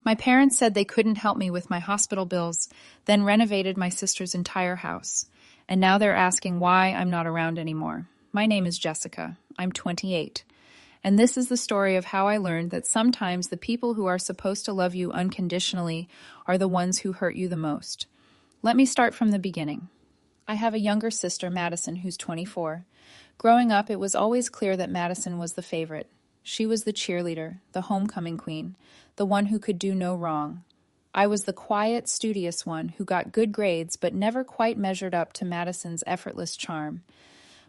My parents said they couldn't help me with my hospital bills, then renovated my sister's entire house. And now they're asking why I'm not around anymore. My name is Jessica. I'm 28. And this is the story of how I learned that sometimes the people who are supposed to love you unconditionally are the ones who hurt you the most. Let me start from the beginning. I have a younger sister, Madison, who's 24. Growing up, it was always clear that Madison was the favorite. She was the cheerleader, the homecoming queen, the one who could do no wrong. I was the quiet, studious one who got good grades but never quite measured up to Madison's effortless charm.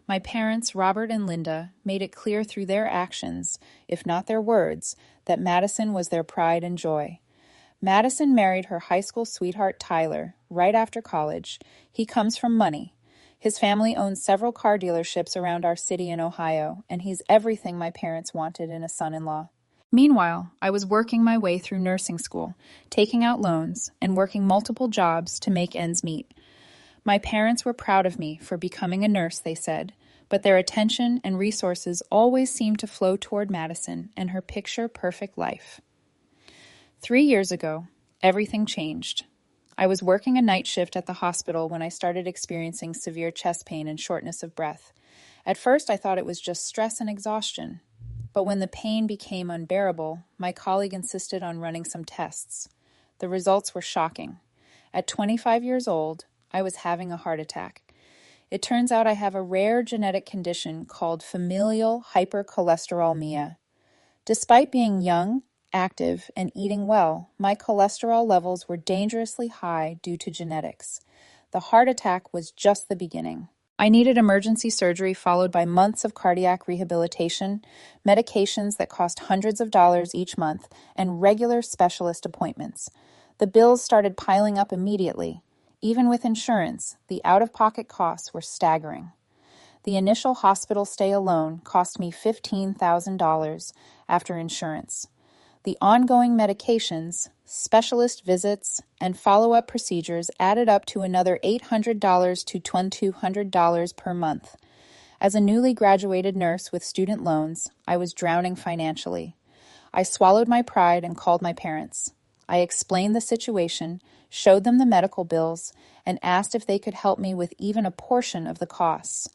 My parents, Robert and Linda, made it clear through their actions, if not their words, that Madison was their pride and joy. Madison married her high school sweetheart, Tyler, right after college. He comes from money. His family owns several car dealerships around our city in Ohio, and he's everything my parents wanted in a son-in-law. Meanwhile, I was working my way through nursing school, taking out loans, and working multiple jobs to make ends meet. My parents were proud of me for becoming a nurse, they said, but their attention and resources always seemed to flow toward Madison and her picture-perfect life. 3 years ago, everything changed. I was working a night shift at the hospital when I started experiencing severe chest pain and shortness of breath. At first, I thought it was just stress and exhaustion. But when the pain became unbearable, my colleague insisted on running some tests. The results were shocking. At 25 years old, I was having a heart attack. It turns out I have a rare genetic condition called familial hypercholesterolemia. Despite being young, active, and eating well, my cholesterol levels were dangerously high due to genetics. The heart attack was just the beginning. I needed emergency surgery followed by months of cardiac rehabilitation, medications that cost hundreds of dollars each month, and regular specialist appointments. The bills started piling up immediately. Even with insurance, the out-of-pocket costs were staggering. The initial hospital stay alone cost me $15,000 after insurance. The ongoing medications, specialist visits, and follow-up procedures added up to another $800 to $2,200 per month. As a newly graduated nurse with student loans, I was drowning financially. I swallowed my pride and called my parents. I explained the situation, showed them the medical bills, and asked if they could help me with even a portion of the costs.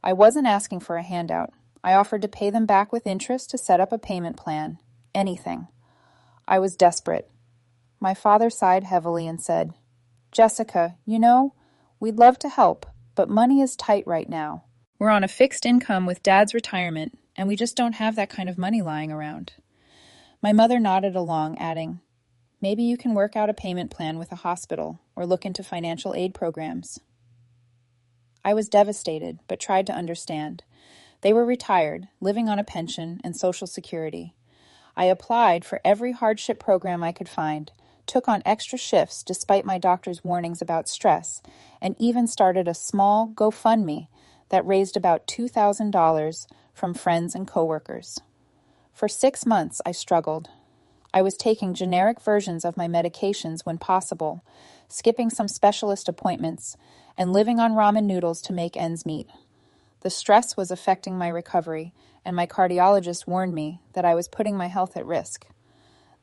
I wasn't asking for a handout. I offered to pay them back with interest to set up a payment plan. Anything. I was desperate. My father sighed heavily and said, "Jessica, we'd love to help, but money is tight right now. We're on a fixed income with Dad's retirement, and we just don't have that kind of money lying around." My mother nodded along, adding, "Maybe you can work out a payment plan with a hospital or look into financial aid programs." I was devastated, but tried to understand. They were retired, living on a pension and Social Security. I applied for every hardship program I could find, took on extra shifts despite my doctor's warnings about stress, and even started a small GoFundMe that raised about $2,000 from friends and coworkers. For 6 months, I struggled. I was taking generic versions of my medications when possible, skipping some specialist appointments, and living on ramen noodles to make ends meet. The stress was affecting my recovery, and my cardiologist warned me that I was putting my health at risk.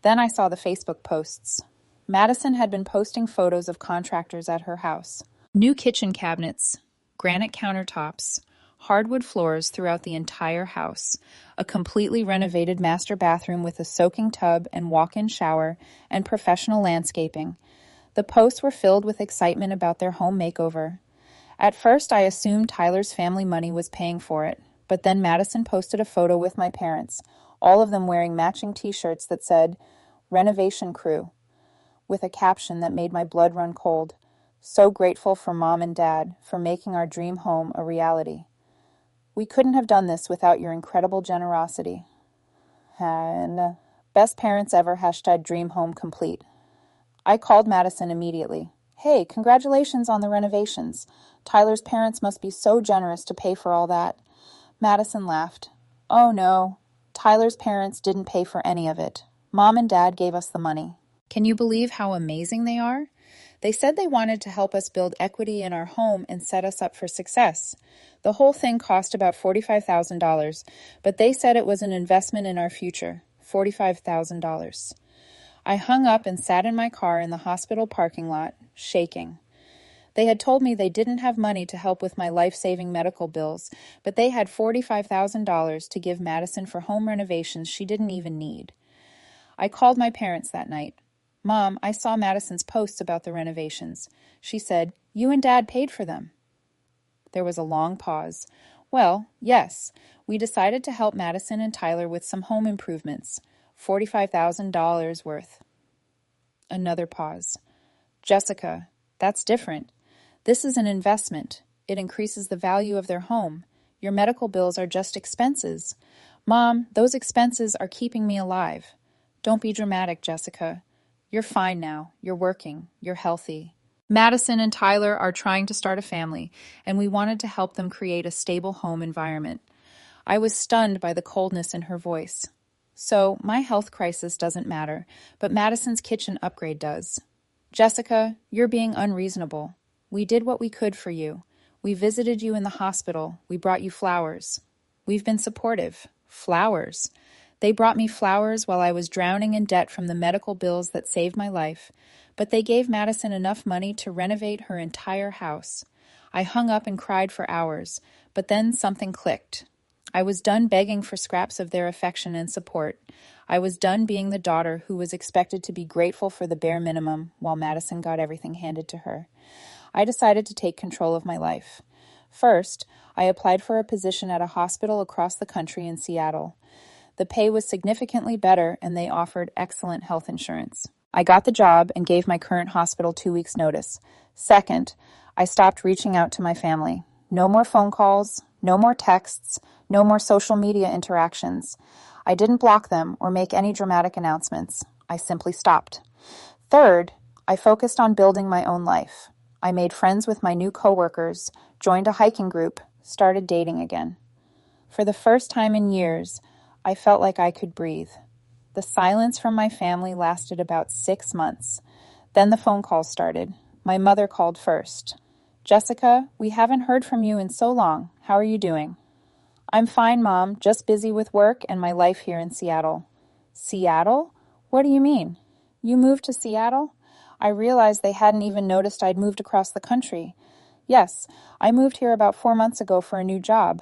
Then I saw the Facebook posts. Madison had been posting photos of contractors at her house. New kitchen cabinets, granite countertops, hardwood floors throughout the entire house, a completely renovated master bathroom with a soaking tub and walk-in shower, and professional landscaping. The posts were filled with excitement about their home makeover. At first, I assumed Tyler's family money was paying for it, but then Madison posted a photo with my parents, all of them wearing matching t-shirts that said, "Renovation Crew," with a caption that made my blood run cold. "So grateful for Mom and Dad for making our dream home a reality. We couldn't have done this without your incredible generosity." And best parents ever, #dream home complete. I called Madison immediately. "Hey, congratulations on the renovations. Tyler's parents must be so generous to pay for all that." Madison laughed. "Oh no, Tyler's parents didn't pay for any of it. Mom and Dad gave us the money." Can you believe how amazing they are? They said they wanted to help us build equity in our home and set us up for success. The whole thing cost about $45,000, but they said it was an investment in our future. $45,000. I hung up and sat in my car in the hospital parking lot, shaking. They had told me they didn't have money to help with my life-saving medical bills, but they had $45,000 to give Madison for home renovations she didn't even need. I called my parents that night. Mom, I saw Madison's posts about the renovations. She said, "You and Dad paid for them." There was a long pause. Well, yes, we decided to help Madison and Tyler with some home improvements. $45,000 worth. Another pause. Jessica, that's different. This is an investment. It increases the value of their home. Your medical bills are just expenses. Mom, those expenses are keeping me alive. Don't be dramatic, Jessica. You're fine now. You're working. You're healthy. Madison and Tyler are trying to start a family, and we wanted to help them create a stable home environment. I was stunned by the coldness in her voice. So, my health crisis doesn't matter, but Madison's kitchen upgrade does. Jessica, you're being unreasonable. We did what we could for you. We visited you in the hospital. We brought you flowers. We've been supportive. Flowers. They brought me flowers while I was drowning in debt from the medical bills that saved my life, but they gave Madison enough money to renovate her entire house. I hung up and cried for hours, but then something clicked. I was done begging for scraps of their affection and support. I was done being the daughter who was expected to be grateful for the bare minimum while Madison got everything handed to her. I decided to take control of my life. First, I applied for a position at a hospital across the country in Seattle. The pay was significantly better, and they offered excellent health insurance. I got the job and gave my current hospital 2 weeks' notice. Second, I stopped reaching out to my family. No more phone calls, no more texts, no more social media interactions. I didn't block them or make any dramatic announcements. I simply stopped. Third, I focused on building my own life. I made friends with my new coworkers, joined a hiking group, started dating again. For the first time in years, I felt like I could breathe. The silence from my family lasted about 6 months. Then the phone calls started. My mother called first. Jessica, we haven't heard from you in so long. How are you doing? I'm fine, Mom, just busy with work and my life here in Seattle. Seattle? What do you mean? You moved to Seattle? I realized they hadn't even noticed I'd moved across the country. Yes, I moved here about 4 months ago for a new job.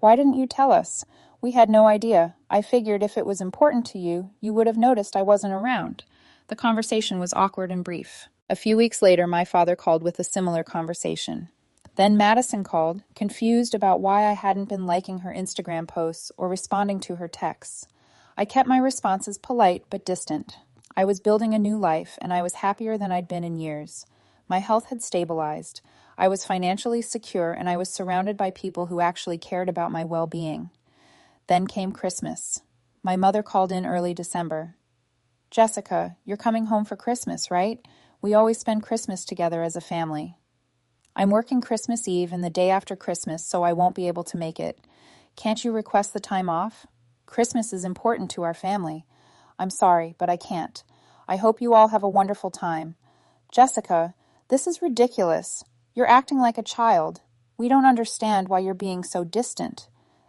Why didn't you tell us? We had no idea. I figured if it was important to you, you would have noticed I wasn't around. The conversation was awkward and brief. A few weeks later, my father called with a similar conversation. Then Madison called, confused about why I hadn't been liking her Instagram posts or responding to her texts. I kept my responses polite but distant. I was building a new life, and I was happier than I'd been in years. My health had stabilized. I was financially secure, and I was surrounded by people who actually cared about my well-being. Then came Christmas. My mother called in early December. Jessica, you're coming home for Christmas, right? We always spend Christmas together as a family. I'm working Christmas Eve and the day after Christmas, so I won't be able to make it. Can't you request the time off? Christmas is important to our family. I'm sorry, but I can't. I hope you all have a wonderful time. Jessica, this is ridiculous. You're acting like a child. We don't understand why you're being so distant.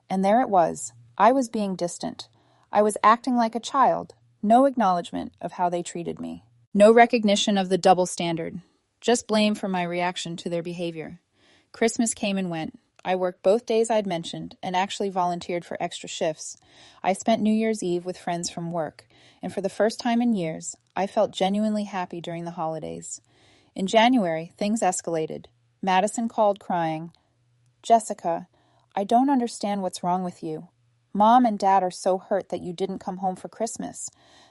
And there it was. I was being distant. I was acting like a child. No acknowledgement of how they treated me. No recognition of the double standard. Just blame for my reaction to their behavior. Christmas came and went. I worked both days I'd mentioned and actually volunteered for extra shifts. I spent New Year's Eve with friends from work, and for the first time in years, I felt genuinely happy during the holidays. In January, things escalated. Madison called crying, Jessica, I don't understand what's wrong with you. Mom and Dad are so hurt that you didn't come home for Christmas.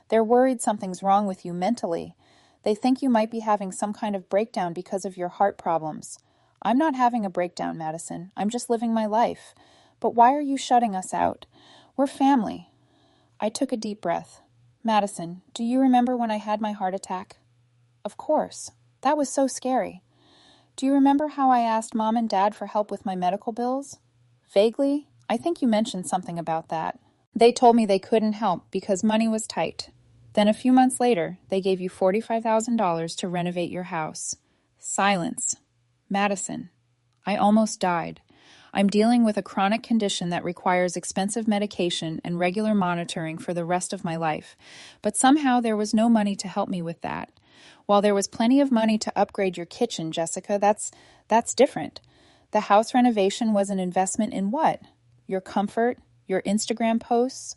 They're worried something's wrong with you mentally. They think you might be having some kind of breakdown because of your heart problems. I'm not having a breakdown, Madison. I'm just living my life. But why are you shutting us out? We're family. I took a deep breath. Madison, do you remember when I had my heart attack? Of course. That was so scary. Do you remember how I asked Mom and Dad for help with my medical bills? Vaguely. I think you mentioned something about that. They told me they couldn't help because money was tight. Then a few months later, they gave you $45,000 to renovate your house. Silence. Madison. I almost died. I'm dealing with a chronic condition that requires expensive medication and regular monitoring for the rest of my life, but somehow there was no money to help me with that. While there was plenty of money to upgrade your kitchen, Jessica, that's different. The house renovation was an investment in what? Your comfort? Your Instagram posts?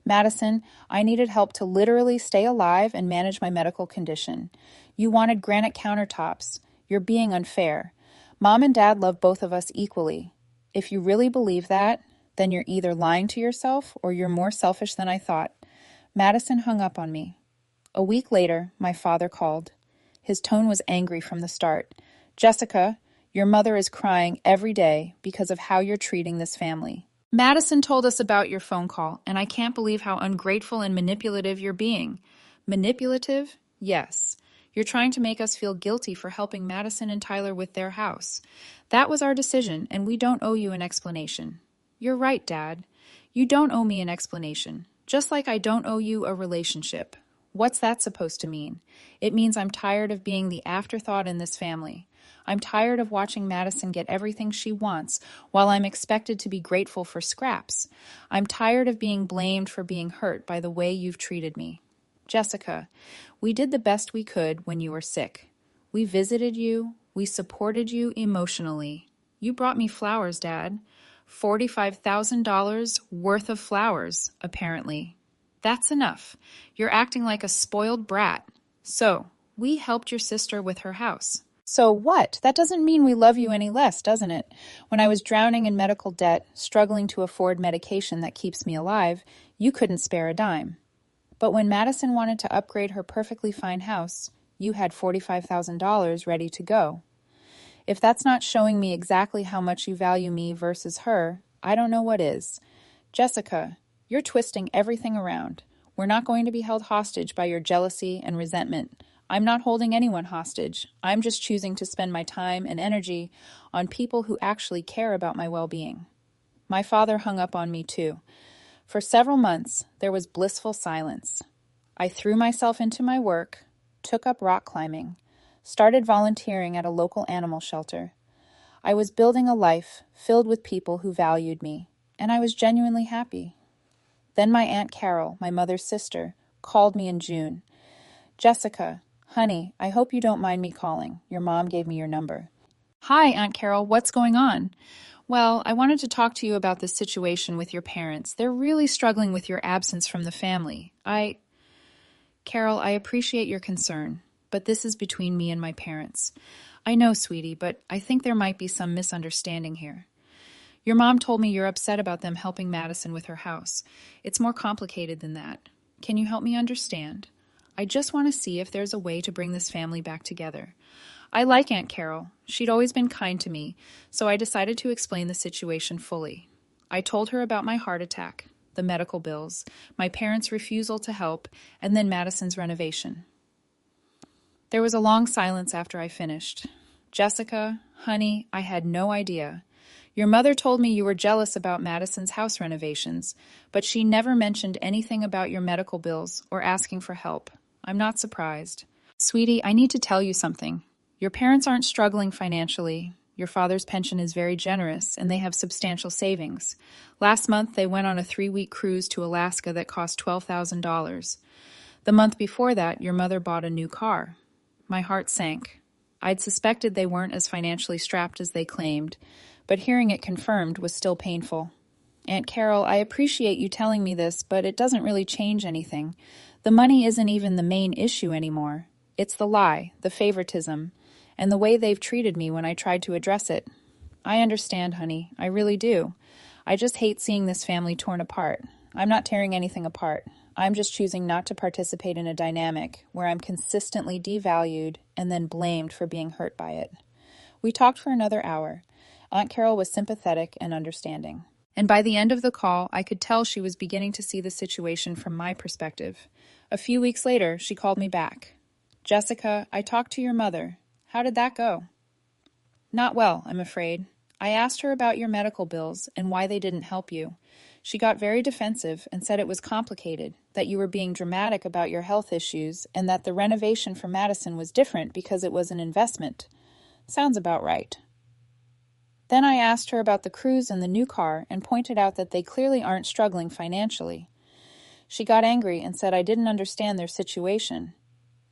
Madison, I needed help to literally stay alive and manage my medical condition. You wanted granite countertops. You're being unfair. Mom and Dad love both of us equally. If you really believe that, then you're either lying to yourself or you're more selfish than I thought. Madison hung up on me. A week later, my father called. His tone was angry from the start. Jessica, your mother is crying every day because of how you're treating this family. Madison told us about your phone call, and I can't believe how ungrateful and manipulative you're being. Manipulative? Yes. You're trying to make us feel guilty for helping Madison and Tyler with their house. That was our decision, and we don't owe you an explanation. You're right, Dad. You don't owe me an explanation, just like I don't owe you a relationship. What's that supposed to mean? It means I'm tired of being the afterthought in this family. I'm tired of watching Madison get everything she wants while I'm expected to be grateful for scraps. I'm tired of being blamed for being hurt by the way you've treated me. Jessica, we did the best we could when you were sick. We visited you. We supported you emotionally. You brought me flowers, Dad. $45,000 worth of flowers, apparently. That's enough. You're acting like a spoiled brat. So, we helped your sister with her house. So what? That doesn't mean we love you any less, doesn't it? When I was drowning in medical debt, struggling to afford medication that keeps me alive, you couldn't spare a dime. But when Madison wanted to upgrade her perfectly fine house, you had $45,000 ready to go. If that's not showing me exactly how much you value me versus her, I don't know what is. Jessica, you're twisting everything around. We're not going to be held hostage by your jealousy and resentment. I'm not holding anyone hostage. I'm just choosing to spend my time and energy on people who actually care about my well-being. My father hung up on me too. For several months, there was blissful silence. I threw myself into my work, took up rock climbing, started volunteering at a local animal shelter. I was building a life filled with people who valued me, and I was genuinely happy. Then my Aunt Carol, my mother's sister, called me in June. Jessica, honey, I hope you don't mind me calling. Your mom gave me your number. Hi, Aunt Carol, what's going on? Well, I wanted to talk to you about this situation with your parents. They're really struggling with your absence from the family. Carol, I appreciate your concern, but this is between me and my parents. I know, sweetie, but I think there might be some misunderstanding here. Your mom told me you're upset about them helping Madison with her house. It's more complicated than that. Can you help me understand? I just want to see if there's a way to bring this family back together. I like Aunt Carol. She'd always been kind to me, so I decided to explain the situation fully. I told her about my heart attack, the medical bills, my parents' refusal to help, and then Madison's renovation. There was a long silence after I finished. Jessica, honey, I had no idea. Your mother told me you were jealous about Madison's house renovations, but she never mentioned anything about your medical bills or asking for help. I'm not surprised. Sweetie, I need to tell you something. Your parents aren't struggling financially. Your father's pension is very generous, and they have substantial savings. Last month, they went on a 3-week cruise to Alaska that cost $12,000. The month before that, your mother bought a new car. My heart sank. I'd suspected they weren't as financially strapped as they claimed, but hearing it confirmed was still painful. Aunt Carol, I appreciate you telling me this, but it doesn't really change anything. The money isn't even the main issue anymore. It's the lie, the favoritism, and the way they've treated me when I tried to address it. I understand, honey. I really do. I just hate seeing this family torn apart. I'm not tearing anything apart. I'm just choosing not to participate in a dynamic where I'm consistently devalued and then blamed for being hurt by it. We talked for another hour. Aunt Carol was sympathetic and understanding. And by the end of the call, I could tell she was beginning to see the situation from my perspective. A few weeks later, she called me back. Jessica, I talked to your mother. How did that go? Not well, I'm afraid. I asked her about your medical bills and why they didn't help you. She got very defensive and said it was complicated, that you were being dramatic about your health issues, and that the renovation for Madison was different because it was an investment. Sounds about right. Then I asked her about the cruise and the new car and pointed out that they clearly aren't struggling financially. She got angry and said I didn't understand their situation.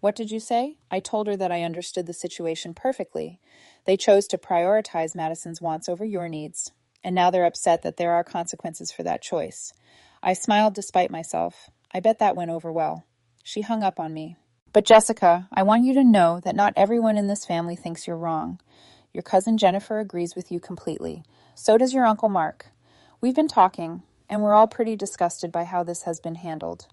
What did you say? I told her that I understood the situation perfectly. They chose to prioritize Madison's wants over your needs, and now they're upset that there are consequences for that choice. I smiled despite myself. I bet that went over well. She hung up on me. But Jessica, I want you to know that not everyone in this family thinks you're wrong. Your cousin Jennifer agrees with you completely. So does your Uncle Mark. We've been talking, and we're all pretty disgusted by how this has been handled.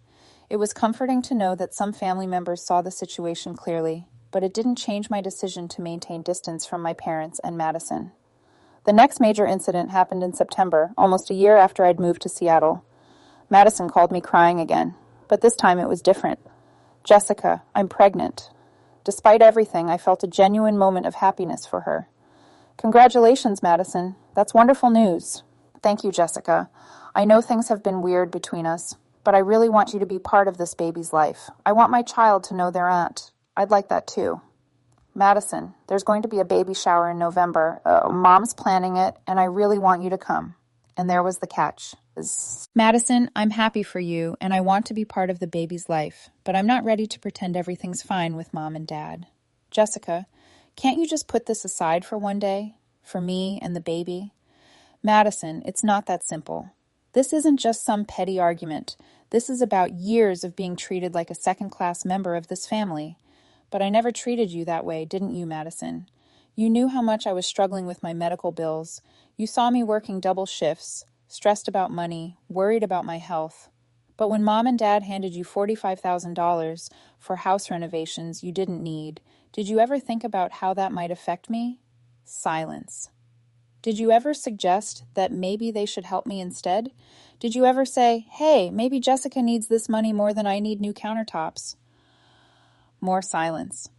It was comforting to know that some family members saw the situation clearly, but it didn't change my decision to maintain distance from my parents and Madison. The next major incident happened in September, almost a year after I'd moved to Seattle. Madison called me crying again, but this time it was different. Jessica, I'm pregnant. Despite everything, I felt a genuine moment of happiness for her. Congratulations, Madison. That's wonderful news. Thank you, Jessica. I know things have been weird between us, but I really want you to be part of this baby's life. I want my child to know their aunt. I'd like that too. Madison, there's going to be a baby shower in November. Mom's planning it, and I really want you to come. And there was the catch. Madison, I'm happy for you, and I want to be part of the baby's life, but I'm not ready to pretend everything's fine with Mom and Dad. Jessica, can't you just put this aside for one day? For me and the baby? Madison, it's not that simple. This isn't just some petty argument. This is about years of being treated like a second-class member of this family. But I never treated you that way, didn't you, Madison? You knew how much I was struggling with my medical bills. You saw me working double shifts, stressed about money, worried about my health. But when Mom and Dad handed you $45,000 for house renovations you didn't need, did you ever think about how that might affect me? Silence. Did you ever suggest that maybe they should help me instead? Did you ever say, hey, maybe Jessica needs this money more than I need new countertops? More silence.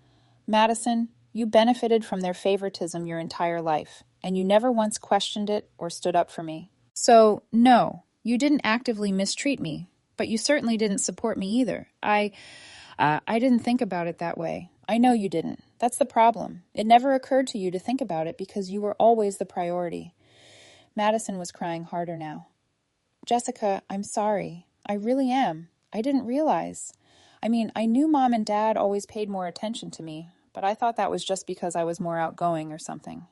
Madison, you benefited from their favoritism your entire life, and you never once questioned it or stood up for me. So, no, you didn't actively mistreat me, but you certainly didn't support me either. I didn't think about it that way. I know you didn't. That's the problem. It never occurred to you to think about it because you were always the priority. Madison was crying harder now. Jessica, I'm sorry. I really am. I didn't realize. I knew Mom and Dad always paid more attention to me, but I thought that was just because I was more outgoing or something.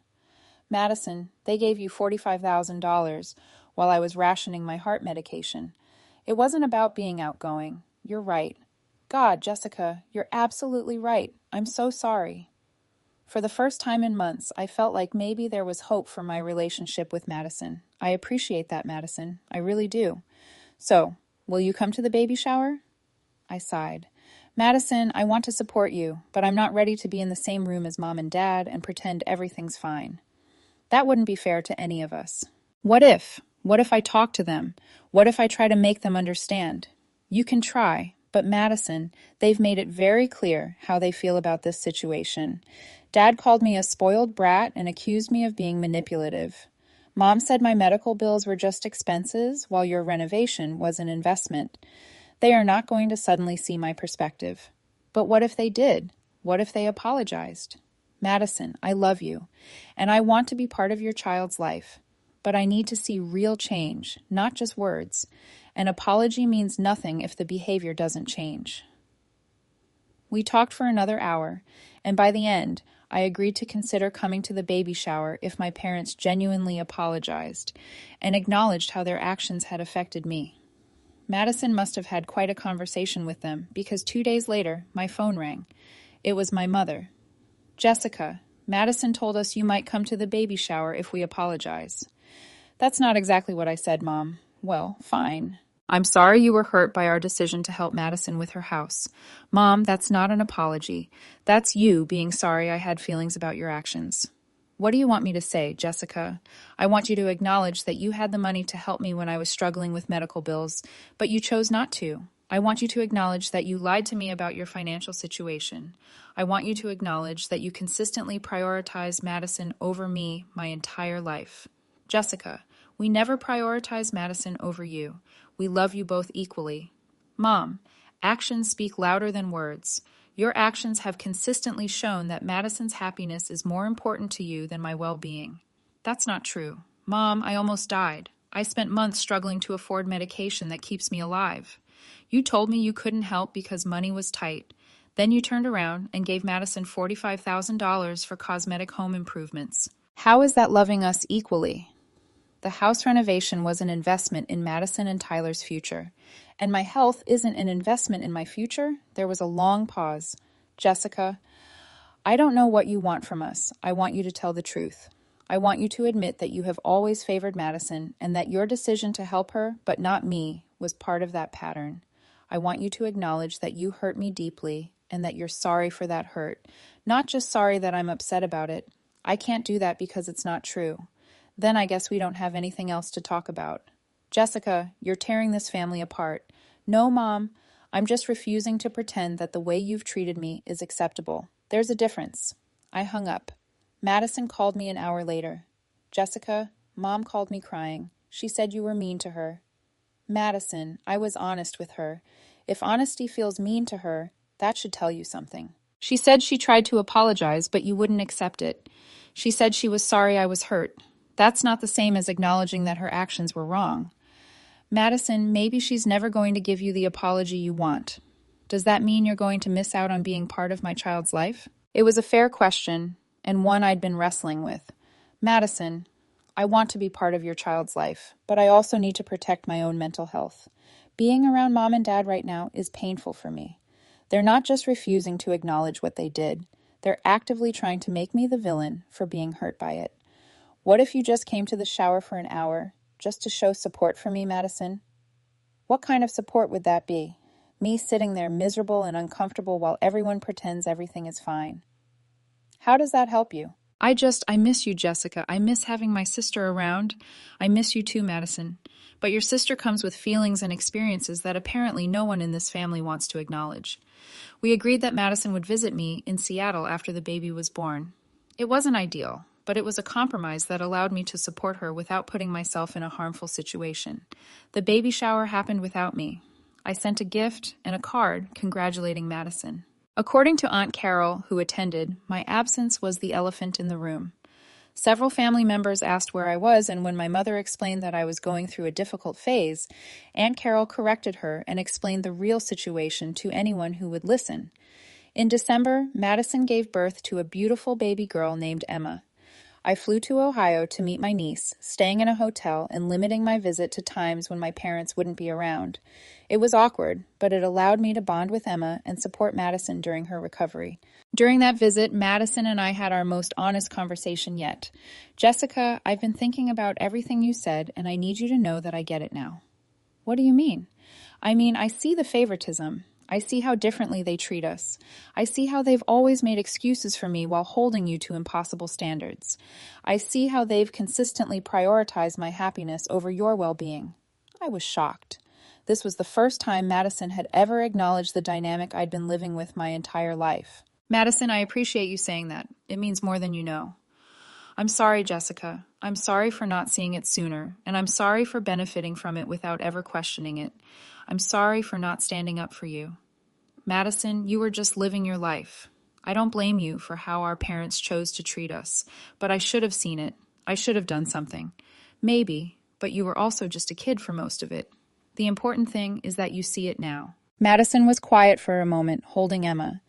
Madison, they gave you $45,000 while I was rationing my heart medication. It wasn't about being outgoing. You're right. God, Jessica, you're absolutely right. I'm so sorry. For the first time in months, I felt like maybe there was hope for my relationship with Madison. I appreciate that, Madison. I really do. So, will you come to the baby shower? I sighed. Madison, I want to support you, but I'm not ready to be in the same room as Mom and Dad and pretend everything's fine. That wouldn't be fair to any of us. What if? What if I talk to them? What if I try to make them understand? You can try, but Madison, they've made it very clear how they feel about this situation. Dad called me a spoiled brat and accused me of being manipulative. Mom said my medical bills were just expenses, while your renovation was an investment. They are not going to suddenly see my perspective. But what if they did? What if they apologized? Madison, I love you, and I want to be part of your child's life. But I need to see real change, not just words. An apology means nothing if the behavior doesn't change. We talked for another hour, and by the end, I agreed to consider coming to the baby shower if my parents genuinely apologized and acknowledged how their actions had affected me. Madison must have had quite a conversation with them because 2 days later, my phone rang. It was my mother. Jessica, Madison told us you might come to the baby shower if we apologize. That's not exactly what I said, Mom. Well, fine. I'm sorry you were hurt by our decision to help Madison with her house. Mom, that's not an apology. That's you being sorry I had feelings about your actions. What do you want me to say, Jessica? I want you to acknowledge that you had the money to help me when I was struggling with medical bills, but you chose not to. I want you to acknowledge that you lied to me about your financial situation. I want you to acknowledge that you consistently prioritized Madison over me my entire life. Jessica, we never prioritized Madison over you. We love you both equally. Mom, actions speak louder than words. Your actions have consistently shown that Madison's happiness is more important to you than my well-being. That's not true. Mom, I almost died. I spent months struggling to afford medication that keeps me alive. You told me you couldn't help because money was tight. Then you turned around and gave Madison $45,000 for cosmetic home improvements. How is that loving us equally? The house renovation was an investment in Madison and Tyler's future. And my health isn't an investment in my future? There was a long pause. Jessica, I don't know what you want from us. I want you to tell the truth. I want you to admit that you have always favored Madison and that your decision to help her, but not me, was part of that pattern. I want you to acknowledge that you hurt me deeply and that you're sorry for that hurt. Not just sorry that I'm upset about it. I can't do that because it's not true. Then I guess we don't have anything else to talk about. Jessica, you're tearing this family apart. No, Mom, I'm just refusing to pretend that the way you've treated me is acceptable. There's a difference. I hung up. Madison called me an hour later. Jessica, Mom called me crying. She said you were mean to her. Madison, I was honest with her. If honesty feels mean to her, that should tell you something. She said she tried to apologize, but you wouldn't accept it. She said she was sorry I was hurt. That's not the same as acknowledging that her actions were wrong. Madison, maybe she's never going to give you the apology you want. Does that mean you're going to miss out on being part of my child's life? It was a fair question, and one I'd been wrestling with. Madison, I want to be part of your child's life, but I also need to protect my own mental health. Being around Mom and Dad right now is painful for me. They're not just refusing to acknowledge what they did. They're actively trying to make me the villain for being hurt by it. What if you just came to the shower for an hour, just to show support for me, Madison? What kind of support would that be? Me sitting there miserable and uncomfortable while everyone pretends everything is fine. How does that help you? I miss you, Jessica. I miss having my sister around. I miss you too, Madison. But your sister comes with feelings and experiences that apparently no one in this family wants to acknowledge. We agreed that Madison would visit me in Seattle after the baby was born. It wasn't ideal, but it was a compromise that allowed me to support her without putting myself in a harmful situation. The baby shower happened without me. I sent a gift and a card congratulating Madison. According to Aunt Carol, who attended, my absence was the elephant in the room. Several family members asked where I was, and when my mother explained that I was going through a difficult phase, Aunt Carol corrected her and explained the real situation to anyone who would listen. In December, Madison gave birth to a beautiful baby girl named Emma. I flew to Ohio to meet my niece, staying in a hotel and limiting my visit to times when my parents wouldn't be around. It was awkward, but it allowed me to bond with Emma and support Madison during her recovery. During that visit, Madison and I had our most honest conversation yet. Jessica, I've been thinking about everything you said, and I need you to know that I get it now. What do you mean? I see the favoritism. I see how differently they treat us. I see how they've always made excuses for me while holding you to impossible standards. I see how they've consistently prioritized my happiness over your well-being. I was shocked. This was the first time Madison had ever acknowledged the dynamic I'd been living with my entire life. Madison, I appreciate you saying that. It means more than you know. I'm sorry, Jessica. I'm sorry for not seeing it sooner, and I'm sorry for benefiting from it without ever questioning it. I'm sorry for not standing up for you. Madison, you were just living your life. I don't blame you for how our parents chose to treat us, but I should have seen it. I should have done something. Maybe, but you were also just a kid for most of it. The important thing is that you see it now. Madison was quiet for a moment, holding Emma.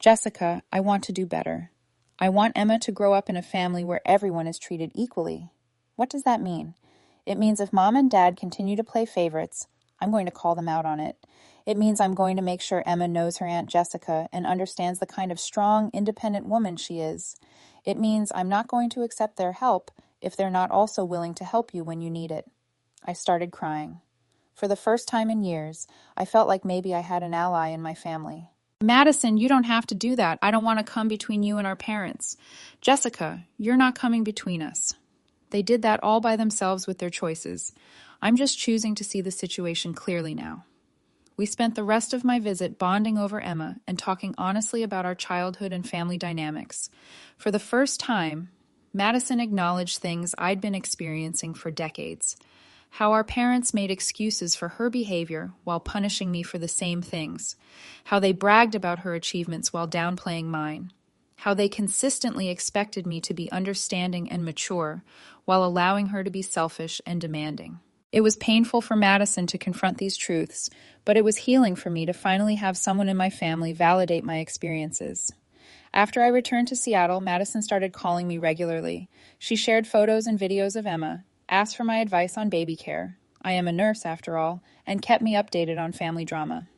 Jessica, I want to do better. I want Emma to grow up in a family where everyone is treated equally. What does that mean? It means if Mom and Dad continue to play favorites, I'm going to call them out on it. It means I'm going to make sure Emma knows her Aunt Jessica and understands the kind of strong, independent woman she is. It means I'm not going to accept their help if they're not also willing to help you when you need it. I started crying. For the first time in years, I felt like maybe I had an ally in my family. Madison, you don't have to do that. I don't want to come between you and our parents. Jessica, you're not coming between us. They did that all by themselves with their choices. I'm just choosing to see the situation clearly now. We spent the rest of my visit bonding over Emma and talking honestly about our childhood and family dynamics. For the first time, Madison acknowledged things I'd been experiencing for decades. How our parents made excuses for her behavior while punishing me for the same things. How they bragged about her achievements while downplaying mine. how they consistently expected me to be understanding and mature while allowing her to be selfish and demanding. It was painful for Madison to confront these truths, but it was healing for me to finally have someone in my family validate my experiences. After I returned to Seattle, Madison started calling me regularly. She shared photos and videos of Emma, asked for my advice on baby care. I am a nurse, after all, and kept me updated on family drama.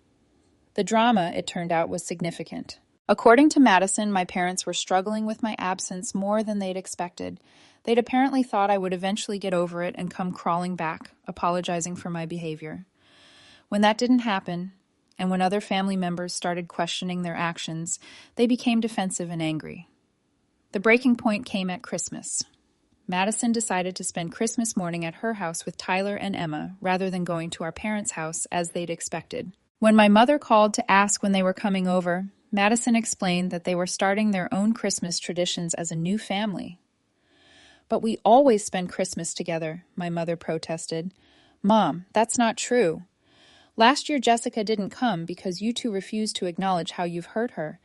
The drama, it turned out, was significant. According to Madison, my parents were struggling with my absence more than they'd expected. They'd apparently thought I would eventually get over it and come crawling back, apologizing for my behavior. When that didn't happen, and when other family members started questioning their actions, they became defensive and angry. The breaking point came at Christmas. Madison decided to spend Christmas morning at her house with Tyler and Emma rather than going to our parents' house as they'd expected. When my mother called to ask when they were coming over, Madison explained that they were starting their own Christmas traditions as a new family. "But we always spend Christmas together," my mother protested. "Mom, that's not true. Last year Jessica didn't come because you two refused to acknowledge how you've hurt her.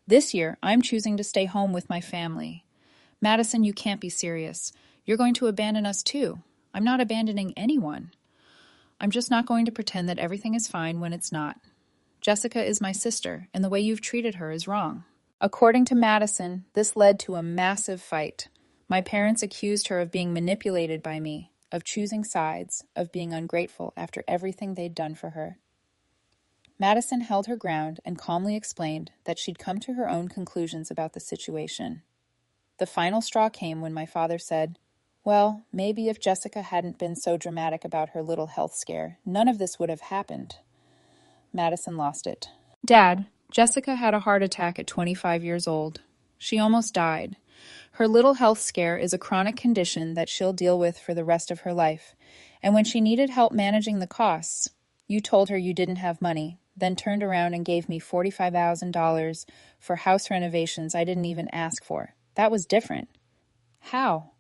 This year I'm choosing to stay home with my family." "Madison, you can't be serious. You're going to abandon us too." "I'm not abandoning anyone. I'm just not going to pretend that everything is fine when it's not. Jessica is my sister, and the way you've treated her is wrong." According to Madison, this led to a massive fight. My parents accused her of being manipulated by me, of choosing sides, of being ungrateful after everything they'd done for her. Madison held her ground and calmly explained that she'd come to her own conclusions about the situation. The final straw came when my father said, "Well, maybe if Jessica hadn't been so dramatic about her little health scare, none of this would have happened." Madison lost it. "Dad, Jessica had a heart attack at 25 years old. She almost died. Her little health scare is a chronic condition that she'll deal with for the rest of her life. And when she needed help managing the costs, you told her you didn't have money, then turned around and gave me $45,000 for house renovations I didn't even ask for. That was different." "How?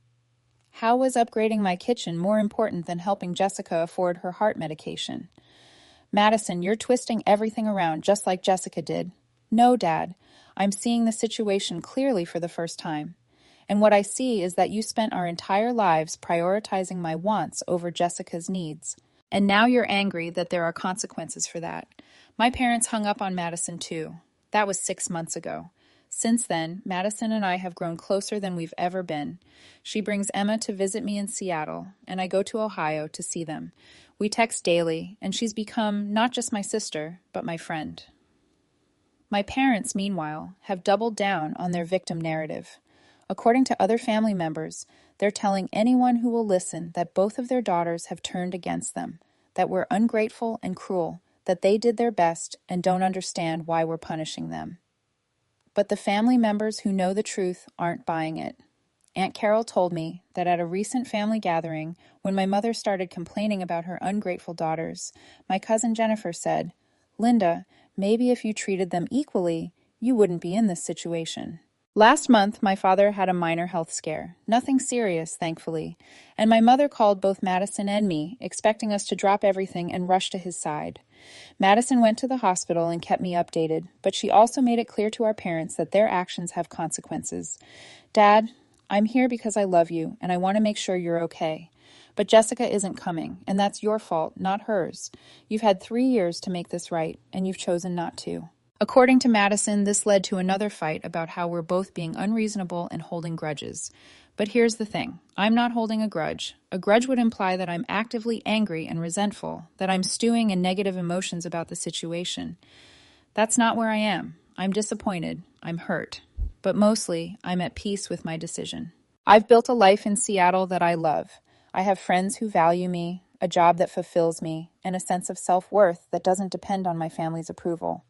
How was upgrading my kitchen more important than helping Jessica afford her heart medication?" "Madison, you're twisting everything around just like Jessica did." "No, Dad. I'm seeing the situation clearly for the first time. And what I see is that you spent our entire lives prioritizing my wants over Jessica's needs. And now you're angry that there are consequences for that." My parents hung up on Madison too. That was 6 months ago. Since then, Madison and I have grown closer than we've ever been. She brings Emma to visit me in Seattle, and I go to Ohio to see them. We text daily, and she's become not just my sister, but my friend. My parents, meanwhile, have doubled down on their victim narrative. According to other family members, they're telling anyone who will listen that both of their daughters have turned against them, that we're ungrateful and cruel, that they did their best and don't understand why we're punishing them. But the family members who know the truth aren't buying it. Aunt Carol told me that at a recent family gathering, when my mother started complaining about her ungrateful daughters, my cousin Jennifer said, "Linda, maybe if you treated them equally, you wouldn't be in this situation." Last month, my father had a minor health scare. Nothing serious, thankfully, and my mother called both Madison and me, expecting us to drop everything and rush to his side. Madison went to the hospital and kept me updated, but she also made it clear to our parents that their actions have consequences. "Dad, I'm here because I love you, and I want to make sure you're okay. But Jessica isn't coming, and that's your fault, not hers. You've had 3 years to make this right, and you've chosen not to." According to Madison, this led to another fight about how we're both being unreasonable and holding grudges. But here's the thing. I'm not holding a grudge. A grudge would imply that I'm actively angry and resentful, that I'm stewing in negative emotions about the situation. That's not where I am. I'm disappointed. I'm hurt. But mostly, I'm at peace with my decision. I've built a life in Seattle that I love. I have friends who value me, a job that fulfills me, and a sense of self-worth that doesn't depend on my family's approval.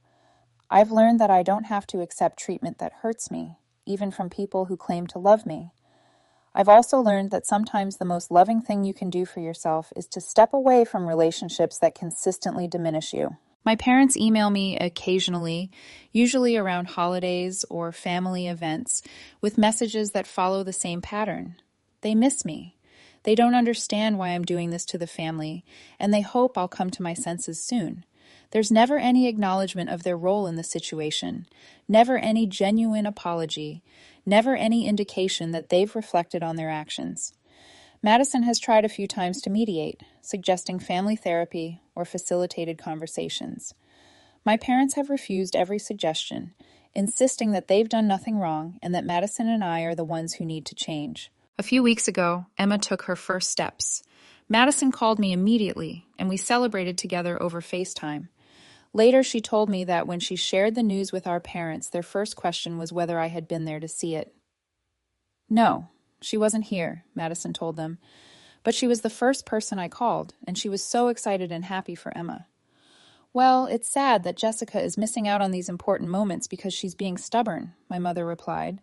I've learned that I don't have to accept treatment that hurts me, even from people who claim to love me. I've also learned that sometimes the most loving thing you can do for yourself is to step away from relationships that consistently diminish you. My parents email me occasionally, usually around holidays or family events, with messages that follow the same pattern. They miss me. They don't understand why I'm doing this to the family, and they hope I'll come to my senses soon. There's never any acknowledgement of their role in the situation, never any genuine apology, never any indication that they've reflected on their actions. Madison has tried a few times to mediate, suggesting family therapy or facilitated conversations. My parents have refused every suggestion, insisting that they've done nothing wrong and that Madison and I are the ones who need to change. A few weeks ago, Emma took her first steps. Madison called me immediately, and we celebrated together over FaceTime. Later, she told me that when she shared the news with our parents, their first question was whether I had been there to see it. No, she wasn't here, Madison told them. But she was the first person I called, and she was so excited and happy for Emma. Well, it's sad that Jessica is missing out on these important moments because she's being stubborn, my mother replied.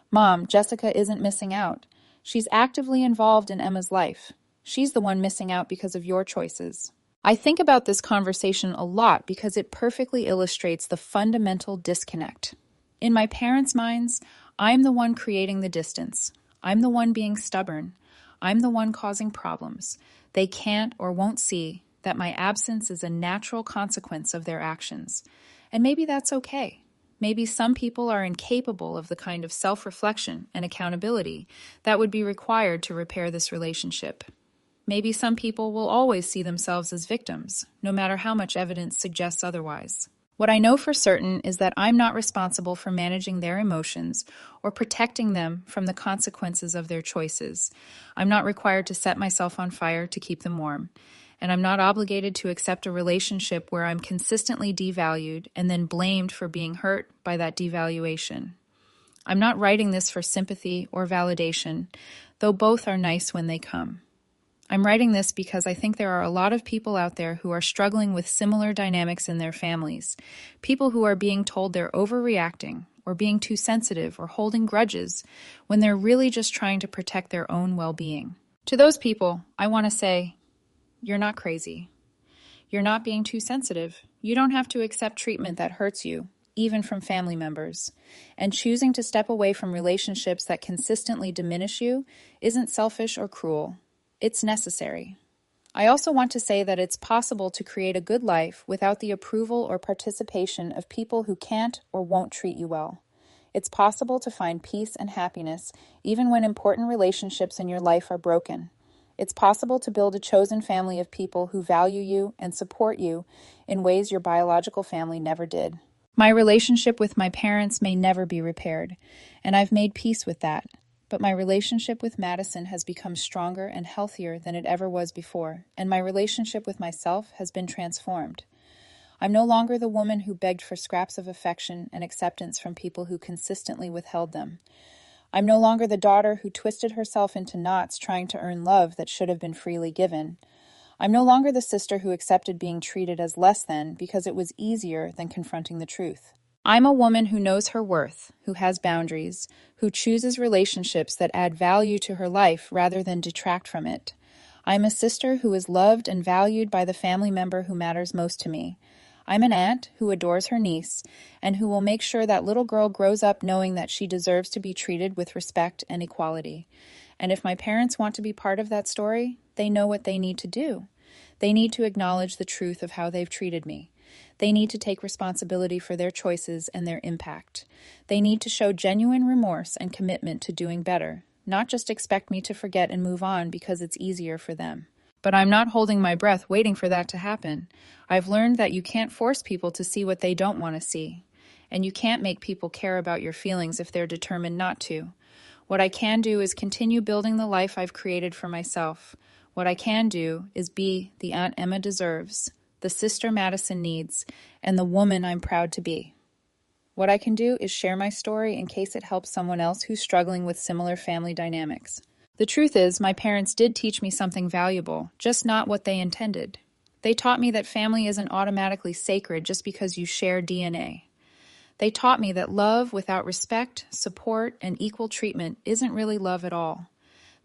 Mom, Jessica isn't missing out. She's actively involved in Emma's life. She's the one missing out because of your choices. I think about this conversation a lot because it perfectly illustrates the fundamental disconnect. In my parents' minds, I'm the one creating the distance. I'm the one being stubborn. I'm the one causing problems. They can't or won't see that my absence is a natural consequence of their actions. And maybe that's okay. Maybe some people are incapable of the kind of self-reflection and accountability that would be required to repair this relationship. Maybe some people will always see themselves as victims, no matter how much evidence suggests otherwise. What I know for certain is that I'm not responsible for managing their emotions or protecting them from the consequences of their choices. I'm not required to set myself on fire to keep them warm. And I'm not obligated to accept a relationship where I'm consistently devalued and then blamed for being hurt by that devaluation. I'm not writing this for sympathy or validation, though both are nice when they come. I'm writing this because I think there are a lot of people out there who are struggling with similar dynamics in their families, people who are being told they're overreacting or being too sensitive or holding grudges when they're really just trying to protect their own well-being. To those people, I want to say, you're not crazy. You're not being too sensitive. You don't have to accept treatment that hurts you, even from family members. And choosing to step away from relationships that consistently diminish you isn't selfish or cruel. It's necessary. I also want to say that it's possible to create a good life without the approval or participation of people who can't or won't treat you well. It's possible to find peace and happiness even when important relationships in your life are broken. It's possible to build a chosen family of people who value you and support you in ways your biological family never did. My relationship with my parents may never be repaired, and I've made peace with that. But my relationship with Madison has become stronger and healthier than it ever was before, and my relationship with myself has been transformed. I'm no longer the woman who begged for scraps of affection and acceptance from people who consistently withheld them. I'm no longer the daughter who twisted herself into knots trying to earn love that should have been freely given. I'm no longer the sister who accepted being treated as less than because it was easier than confronting the truth. I'm a woman who knows her worth, who has boundaries, who chooses relationships that add value to her life rather than detract from it. I'm a sister who is loved and valued by the family member who matters most to me. I'm an aunt who adores her niece and who will make sure that little girl grows up knowing that she deserves to be treated with respect and equality. And if my parents want to be part of that story, they know what they need to do. They need to acknowledge the truth of how they've treated me. They need to take responsibility for their choices and their impact. They need to show genuine remorse and commitment to doing better, not just expect me to forget and move on because it's easier for them. But I'm not holding my breath waiting for that to happen. I've learned that you can't force people to see what they don't want to see. And you can't make people care about your feelings if they're determined not to. What I can do is continue building the life I've created for myself. What I can do is be the Aunt Emma deserves, the sister Madison needs, and the woman I'm proud to be. What I can do is share my story in case it helps someone else who's struggling with similar family dynamics. The truth is, my parents did teach me something valuable, just not what they intended. They taught me that family isn't automatically sacred just because you share DNA. They taught me that love without respect, support, and equal treatment isn't really love at all.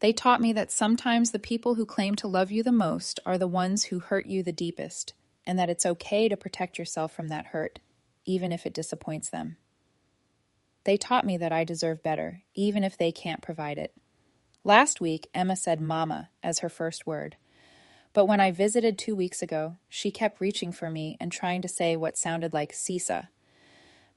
They taught me that sometimes the people who claim to love you the most are the ones who hurt you the deepest, and that it's okay to protect yourself from that hurt, even if it disappoints them. They taught me that I deserve better, even if they can't provide it. Last week, Emma said mama as her first word. But when I visited 2 weeks ago, she kept reaching for me and trying to say what sounded like Sisa.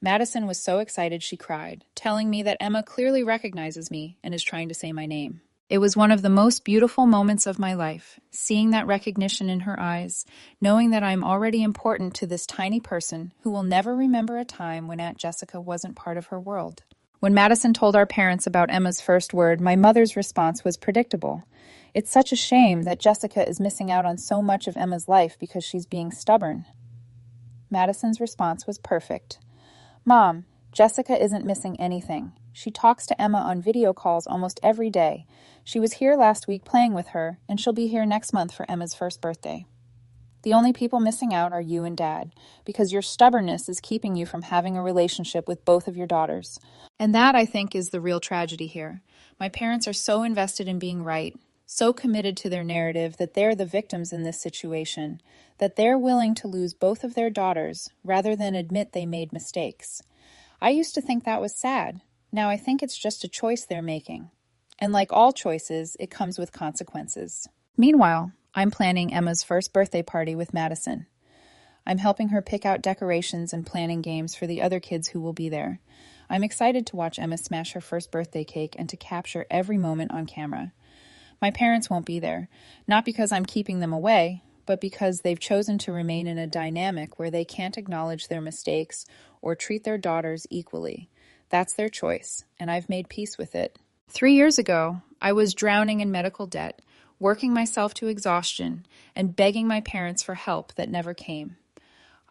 Madison was so excited she cried, telling me that Emma clearly recognizes me and is trying to say my name. It was one of the most beautiful moments of my life, seeing that recognition in her eyes, knowing that I'm already important to this tiny person who will never remember a time when Aunt Jessica wasn't part of her world. When Madison told our parents about Emma's first word, my mother's response was predictable. It's such a shame that Jessica is missing out on so much of Emma's life because she's being stubborn. Madison's response was perfect. Mom, Jessica isn't missing anything. She talks to Emma on video calls almost every day. She was here last week playing with her, and she'll be here next month for Emma's first birthday. The only people missing out are you and Dad, because your stubbornness is keeping you from having a relationship with both of your daughters. And that, I think, is the real tragedy here. My parents are so invested in being right, so committed to their narrative that they're the victims in this situation, that they're willing to lose both of their daughters rather than admit they made mistakes. I used to think that was sad. Now I think it's just a choice they're making. And like all choices, it comes with consequences. Meanwhile, I'm planning Emma's first birthday party with Madison. I'm helping her pick out decorations and planning games for the other kids who will be there. I'm excited to watch Emma smash her first birthday cake and to capture every moment on camera. My parents won't be there, not because I'm keeping them away, but because they've chosen to remain in a dynamic where they can't acknowledge their mistakes or treat their daughters equally. That's their choice, and I've made peace with it. 3 years ago, I was drowning in medical debt, working myself to exhaustion, and begging my parents for help that never came.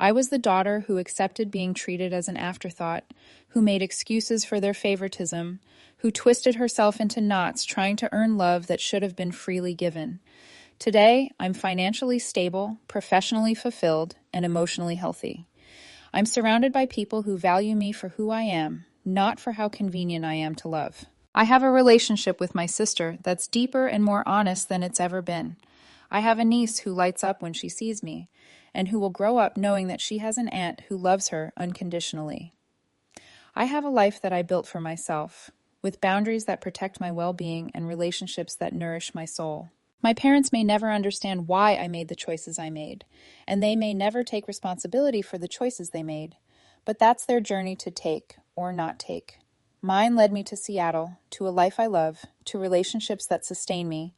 I was the daughter who accepted being treated as an afterthought, who made excuses for their favoritism, who twisted herself into knots trying to earn love that should have been freely given. Today, I'm financially stable, professionally fulfilled, and emotionally healthy. I'm surrounded by people who value me for who I am, not for how convenient I am to love. I have a relationship with my sister that's deeper and more honest than it's ever been. I have a niece who lights up when she sees me, and who will grow up knowing that she has an aunt who loves her unconditionally. I have a life that I built for myself, with boundaries that protect my well-being and relationships that nourish my soul. My parents may never understand why I made the choices I made, and they may never take responsibility for the choices they made, but that's their journey to take or not take. Mine led me to Seattle, to a life I love, to relationships that sustain me,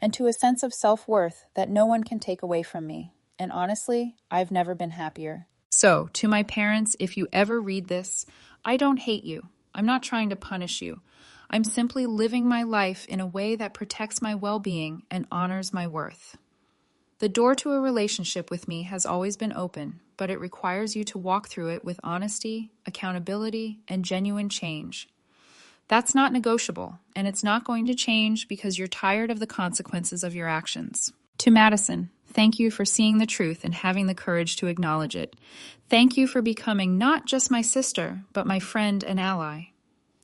and to a sense of self-worth that no one can take away from me. And honestly, I've never been happier. So, to my parents, if you ever read this, I don't hate you. I'm not trying to punish you. I'm simply living my life in a way that protects my well-being and honors my worth. The door to a relationship with me has always been open, but it requires you to walk through it with honesty, accountability, and genuine change. That's not negotiable, and it's not going to change because you're tired of the consequences of your actions. To Madison, thank you for seeing the truth and having the courage to acknowledge it. Thank you for becoming not just my sister, but my friend and ally.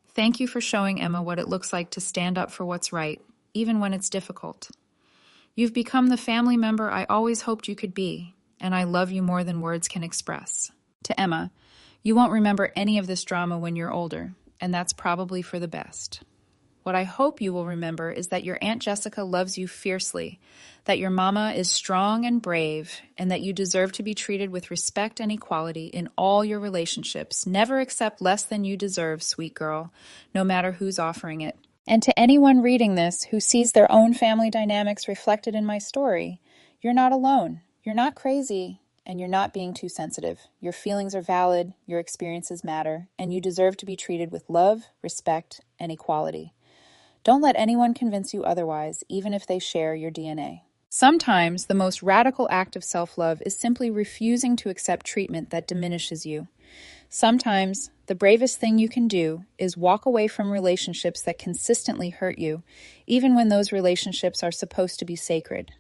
Thank you for showing Emma what it looks like to stand up for what's right, even when it's difficult. You've become the family member I always hoped you could be, and I love you more than words can express. To Emma, you won't remember any of this drama when you're older, and that's probably for the best. What I hope you will remember is that your Aunt Jessica loves you fiercely, that your mama is strong and brave, and that you deserve to be treated with respect and equality in all your relationships. Never accept less than you deserve, sweet girl, no matter who's offering it. And to anyone reading this who sees their own family dynamics reflected in my story, you're not alone. You're not crazy, and you're not being too sensitive. Your feelings are valid, your experiences matter, and you deserve to be treated with love, respect, and equality. Don't let anyone convince you otherwise, even if they share your DNA. Sometimes the most radical act of self-love is simply refusing to accept treatment that diminishes you. Sometimes the bravest thing you can do is walk away from relationships that consistently hurt you, even when those relationships are supposed to be sacred.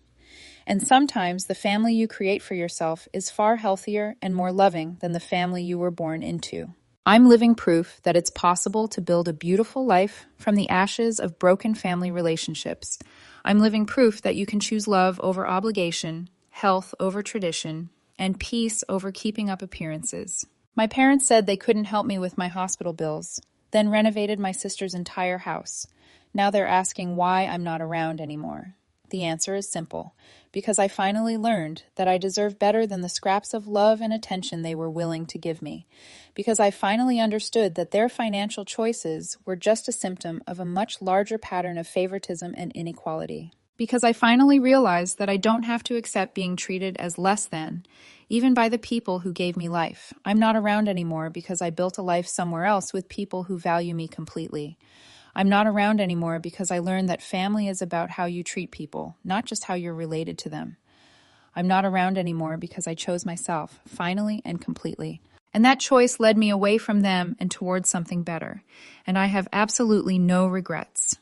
And sometimes the family you create for yourself is far healthier and more loving than the family you were born into. I'm living proof that it's possible to build a beautiful life from the ashes of broken family relationships. I'm living proof that you can choose love over obligation, health over tradition, and peace over keeping up appearances. My parents said they couldn't help me with my hospital bills, then renovated my sister's entire house. Now they're asking why I'm not around anymore. The answer is simple, because I finally learned that I deserve better than the scraps of love and attention they were willing to give me, because I finally understood that their financial choices were just a symptom of a much larger pattern of favoritism and inequality. Because I finally realized that I don't have to accept being treated as less than, even by the people who gave me life. I'm not around anymore because I built a life somewhere else with people who value me completely. I'm not around anymore because I learned that family is about how you treat people, not just how you're related to them. I'm not around anymore because I chose myself, finally and completely. And that choice led me away from them and towards something better. And I have absolutely no regrets.